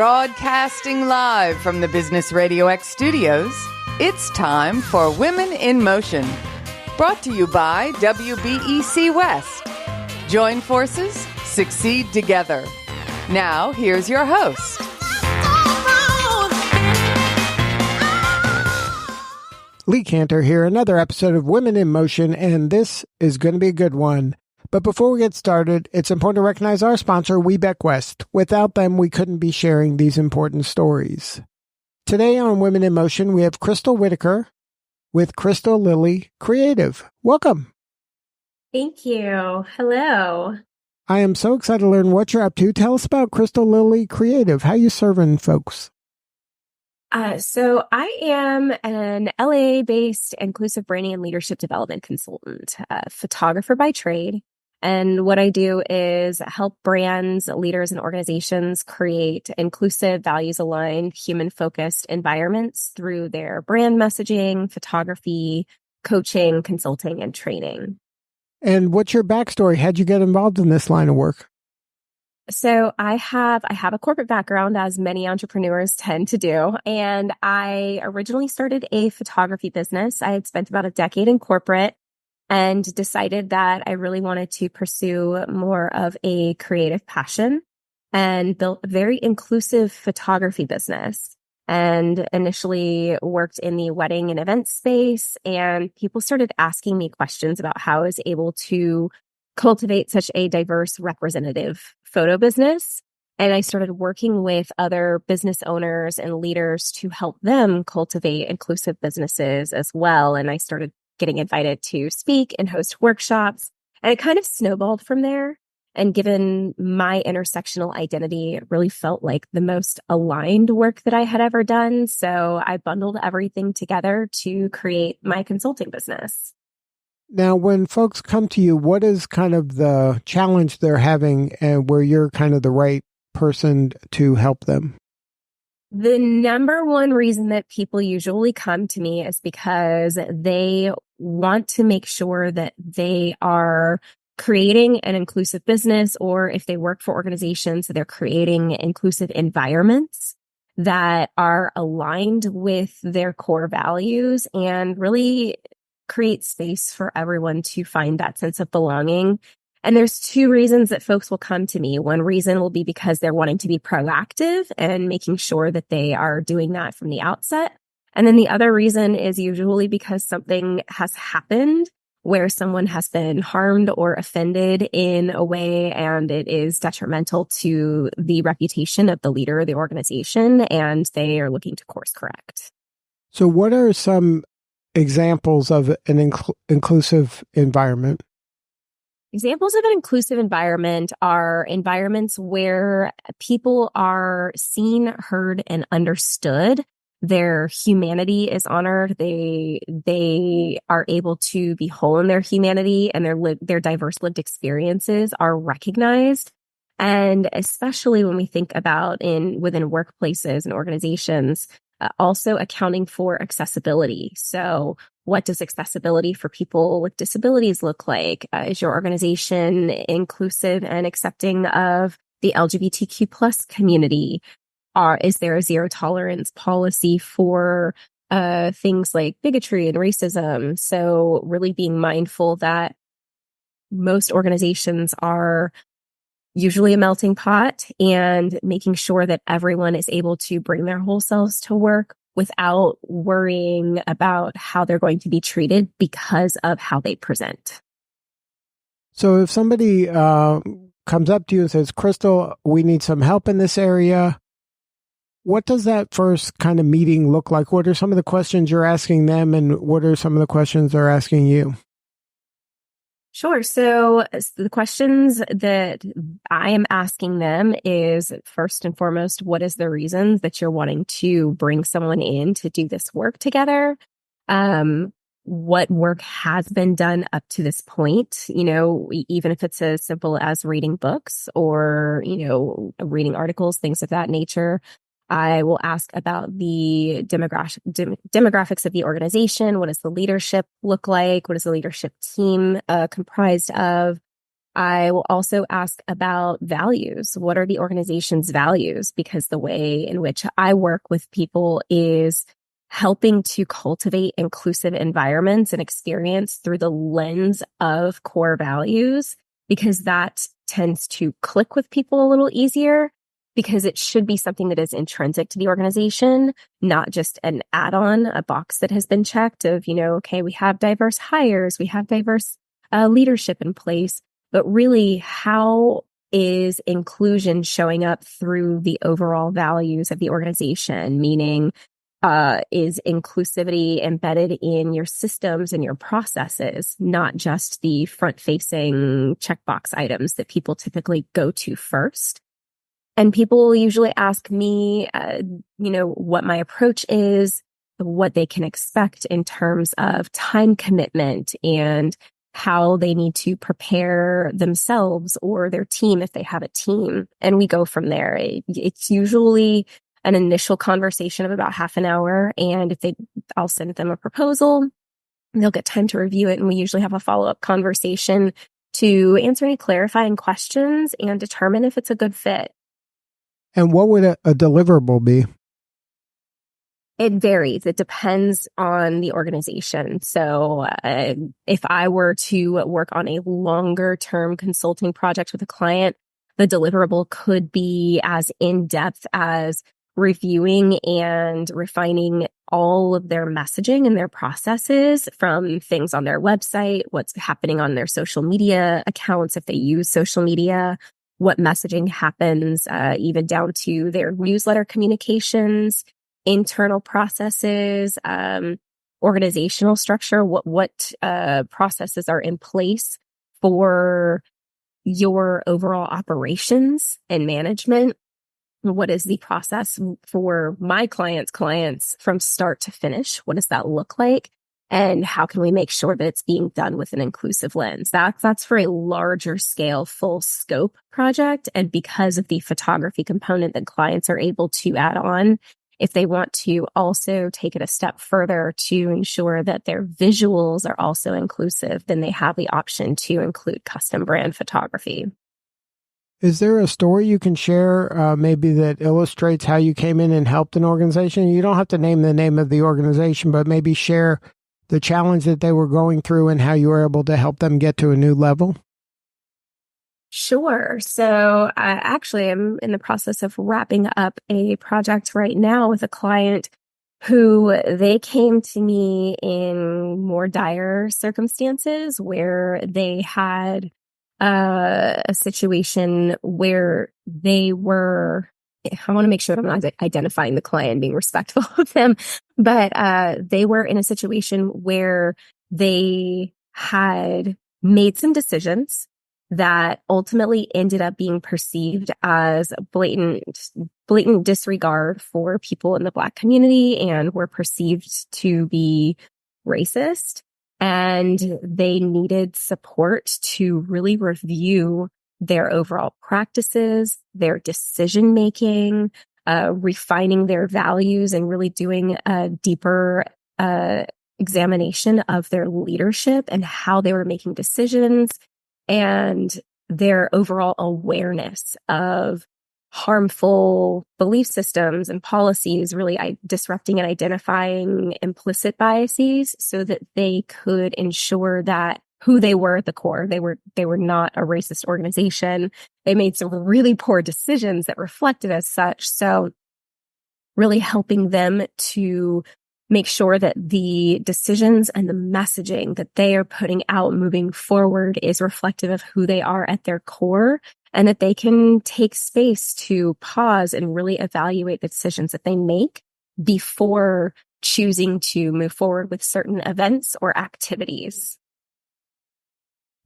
Broadcasting live from the Business Radio X studios, it's time for Women in Motion. Brought to you by WBEC West. Join forces, succeed together. Now, here's your host. Lee Cantor here, another episode of Women in Motion, and this is going to be a good one. But before we get started, it's important to recognize our sponsor, Webeck West. Without them, we couldn't be sharing these important stories. Today on Women in Motion, we have Crystal Whitaker with Crystal Lily Creative. Welcome. Thank you. Hello. I am so excited to learn what you're up to. Tell us about Crystal Lily Creative. How you serving folks? So I am an LA-based inclusive branding and leadership development consultant, photographer by trade. And what I do is help brands, leaders, and organizations create inclusive, values-aligned, human-focused environments through their brand messaging, photography, coaching, consulting, and training. And what's your backstory? How'd you get involved in this line of work? So I have a corporate background, as many entrepreneurs tend to do. And I originally started a photography business. I had spent about a decade in corporate and decided that I really wanted to pursue more of a creative passion and built a very inclusive photography business. And initially worked in the wedding and event space, and people started asking me questions about how I was able to cultivate such a diverse, representative photo business. And I started working with other business owners and leaders to help them cultivate inclusive businesses as well. And I started getting invited to speak and host workshops. And it kind of snowballed from there. And given my intersectional identity, it really felt like the most aligned work that I had ever done. So I bundled everything together to create my consulting business. Now, when folks come to you, what is kind of the challenge they're having and where you're kind of the right person to help them? The number one reason that people usually come to me is because they want to make sure that they are creating an inclusive business, or if they work for organizations, they're creating inclusive environments that are aligned with their core values and really create space for everyone to find that sense of belonging. And there's two reasons that folks will come to me. One reason will be because they're wanting to be proactive and making sure that they are doing that from the outset. And then the other reason is usually because something has happened where someone has been harmed or offended in a way, and it is detrimental to the reputation of the leader of the organization, and they are looking to course correct. So what are some examples of an inclusive environment? Examples of an inclusive environment are environments where people are seen, heard, and understood. Their humanity is honored. They are able to be whole in their humanity, and their diverse lived experiences are recognized. And especially when we think about within workplaces and organizations, also accounting for accessibility. So what does accessibility for people with disabilities look like? Is your organization inclusive and accepting of the LGBTQ plus community? Is there a zero tolerance policy for things like bigotry and racism? So really being mindful that most organizations are usually a melting pot, and making sure that everyone is able to bring their whole selves to work without worrying about how they're going to be treated because of how they present. So if somebody comes up to you and says, Crystal, we need some help in this area, what does that first kind of meeting look like? What are some of the questions you're asking them, and what are some of the questions they're asking you? Sure. So the questions that I am asking them is, first and foremost, what is the reasons that you're wanting to bring someone in to do this work together? What work has been done up to this point? Even if it's as simple as reading books or, reading articles, things of that nature. I will ask about the demographics of the organization. What does the leadership look like? What is the leadership team comprised of? I will also ask about values. What are the organization's values? Because the way in which I work with people is helping to cultivate inclusive environments and experience through the lens of core values, because that tends to click with people a little easier, because it should be something that is intrinsic to the organization, not just an add-on, a box that has been checked of, okay, we have diverse hires, we have diverse leadership in place, but really how is inclusion showing up through the overall values of the organization? Meaning, is inclusivity embedded in your systems and your processes, not just the front-facing checkbox items that people typically go to first? And people will usually ask me, what my approach is, what they can expect in terms of time commitment, and how they need to prepare themselves or their team if they have a team. And we go from there. It's usually an initial conversation of about half an hour. And I'll send them a proposal, and they'll get time to review it. And we usually have a follow-up conversation to answer any clarifying questions and determine if it's a good fit. And what would a deliverable be? It varies. It depends on the organization. So if I were to work on a longer term consulting project with a client, the deliverable could be as in-depth as reviewing and refining all of their messaging and their processes, from things on their website, what's happening on their social media accounts if they use social media, what messaging happens, even down to their newsletter communications, internal processes, organizational structure, what processes are in place for your overall operations and management. What is the process for my clients' from start to finish? What does that look like? And how can we make sure that it's being done with an inclusive lens? That's for a larger scale, full scope project. And because of the photography component that clients are able to add on, if they want to also take it a step further to ensure that their visuals are also inclusive, then they have the option to include custom brand photography. Is there a story you can share maybe that illustrates how you came in and helped an organization? You don't have to name the name of the organization, but maybe share the challenge that they were going through and how you were able to help them get to a new level. Sure. So actually, I'm in the process of wrapping up a project right now with a client who they came to me in more dire circumstances where they had a situation where they were, I want to make sure that I'm not identifying the client, being respectful of them, but they were in a situation where they had made some decisions that ultimately ended up being perceived as blatant disregard for people in the Black community and were perceived to be racist. And they needed support to really review their overall practices, their decision making, refining their values, and really doing a deeper examination of their leadership and how they were making decisions, and their overall awareness of harmful belief systems and policies, really disrupting and identifying implicit biases so that they could ensure that who they were at the core, they were not a racist organization. They made some really poor decisions that reflected as such. So really helping them to make sure that the decisions and the messaging that they are putting out moving forward is reflective of who they are at their core, and that they can take space to pause and really evaluate the decisions that they make before choosing to move forward with certain events or activities.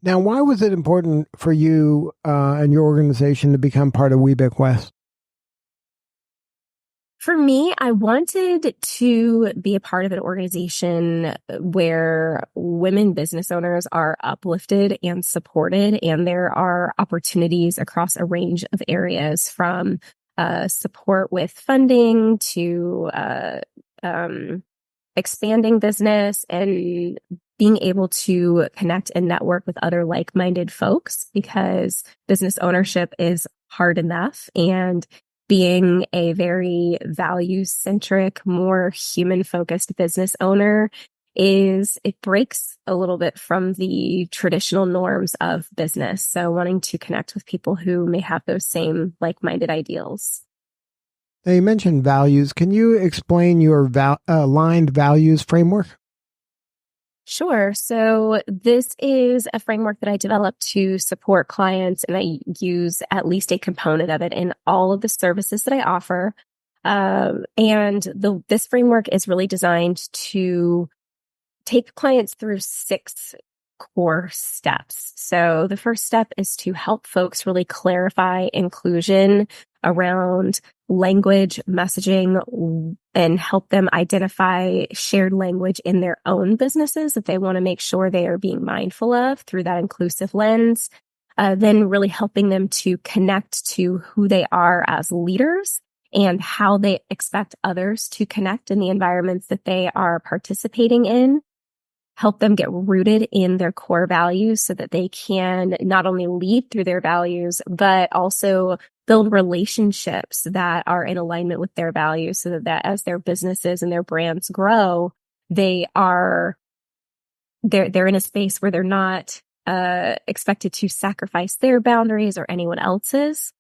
Now, why was it important for you and your organization to become part of WeBick-West? For me, I wanted to be a part of an organization where women business owners are uplifted and supported, and there are opportunities across a range of areas, from support with funding to expanding business and being able to connect and network with other like-minded folks, because business ownership is hard enough, and being a very value-centric, more human-focused business owner it breaks a little bit from the traditional norms of business. So wanting to connect with people who may have those same like-minded ideals. Now, you mentioned values. Can you explain your aligned values framework? Sure. So this is a framework that I developed to support clients, and I use at least a component of it in all of the services that I offer. This framework is really designed to take clients through 6 core steps. So the first step is to help folks really clarify inclusion around language, messaging, and help them identify shared language in their own businesses that they want to make sure they are being mindful of through that inclusive lens. Then really helping them to connect to who they are as leaders and how they expect others to connect in the environments that they are participating in. Help them get rooted in their core values so that they can not only lead through their values, but also build relationships that are in alignment with their values, so that as their businesses and their brands grow, they're in a space where they're not expected to sacrifice their boundaries or anyone else's,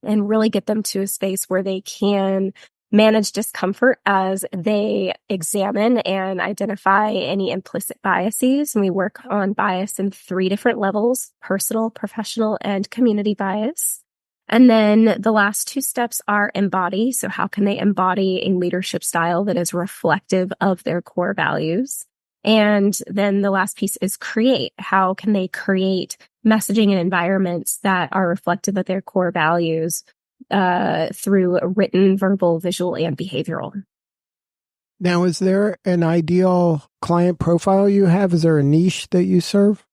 and really get them to a space where they can manage discomfort as they examine and identify any implicit biases. And we work on bias in 3 different levels: personal, professional, and community bias. And then the last 2 steps are embody. So how can they embody a leadership style that is reflective of their core values? And then the last piece is create. How can they create messaging and environments that are reflective of their core values through written, verbal, visual, and behavioral? Now, is there an ideal client profile you have? Is there a niche that you serve?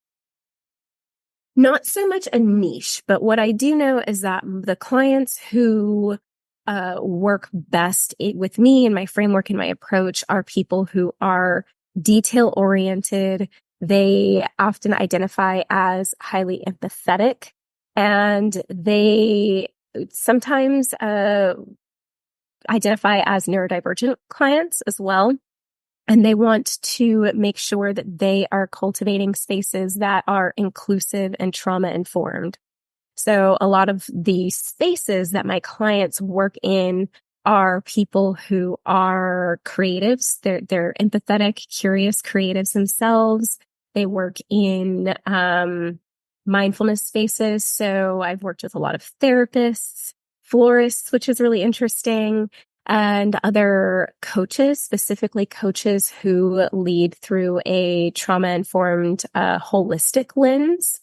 Not so much a niche, but what I do know is that the clients who work best with me and my framework and my approach are people who are detail-oriented. They often identify as highly empathetic, and they sometimes identify as neurodivergent clients as well. And they want to make sure that they are cultivating spaces that are inclusive and trauma-informed. So a lot of the spaces that my clients work in are people who are creatives. They're empathetic, curious creatives themselves. They work in mindfulness spaces. So I've worked with a lot of therapists, florists, which is really interesting, and other coaches, specifically coaches who lead through a trauma-informed, holistic lens.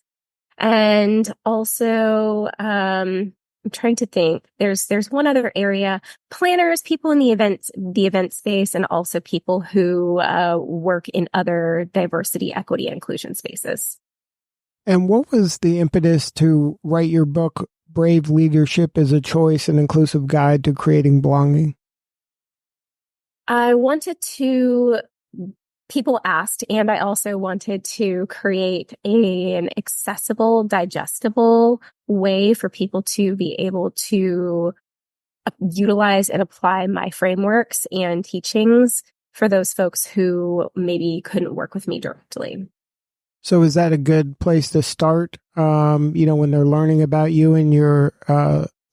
And also, I'm trying to think, there's one other area: planners, people in the event space, and also people who work in other diversity, equity, and inclusion spaces. And what was the impetus to write your book, Brave Leadership is a Choice, an Inclusive Guide to Creating Belonging? I wanted to, people asked, and I also wanted to create an accessible, digestible way for people to be able to utilize and apply my frameworks and teachings for those folks who maybe couldn't work with me directly. So is that a good place to start, when they're learning about you and your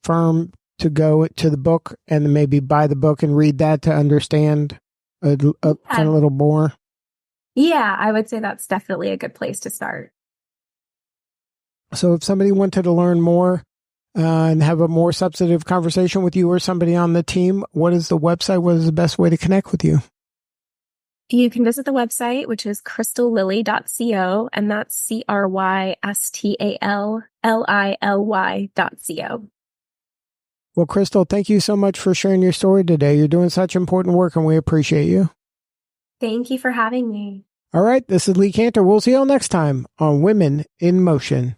firm, to go to the book and maybe buy the book and read that to understand kind of a little more? Yeah, I would say that's definitely a good place to start. So if somebody wanted to learn more and have a more substantive conversation with you or somebody on the team, what is the website? What is the best way to connect with you? You can visit the website, which is crystallily.co, and that's crystallily.co. Well, Crystal, thank you so much for sharing your story today. You're doing such important work, and we appreciate you. Thank you for having me. All right, this is Lee Cantor. We'll see you all next time on Women in Motion.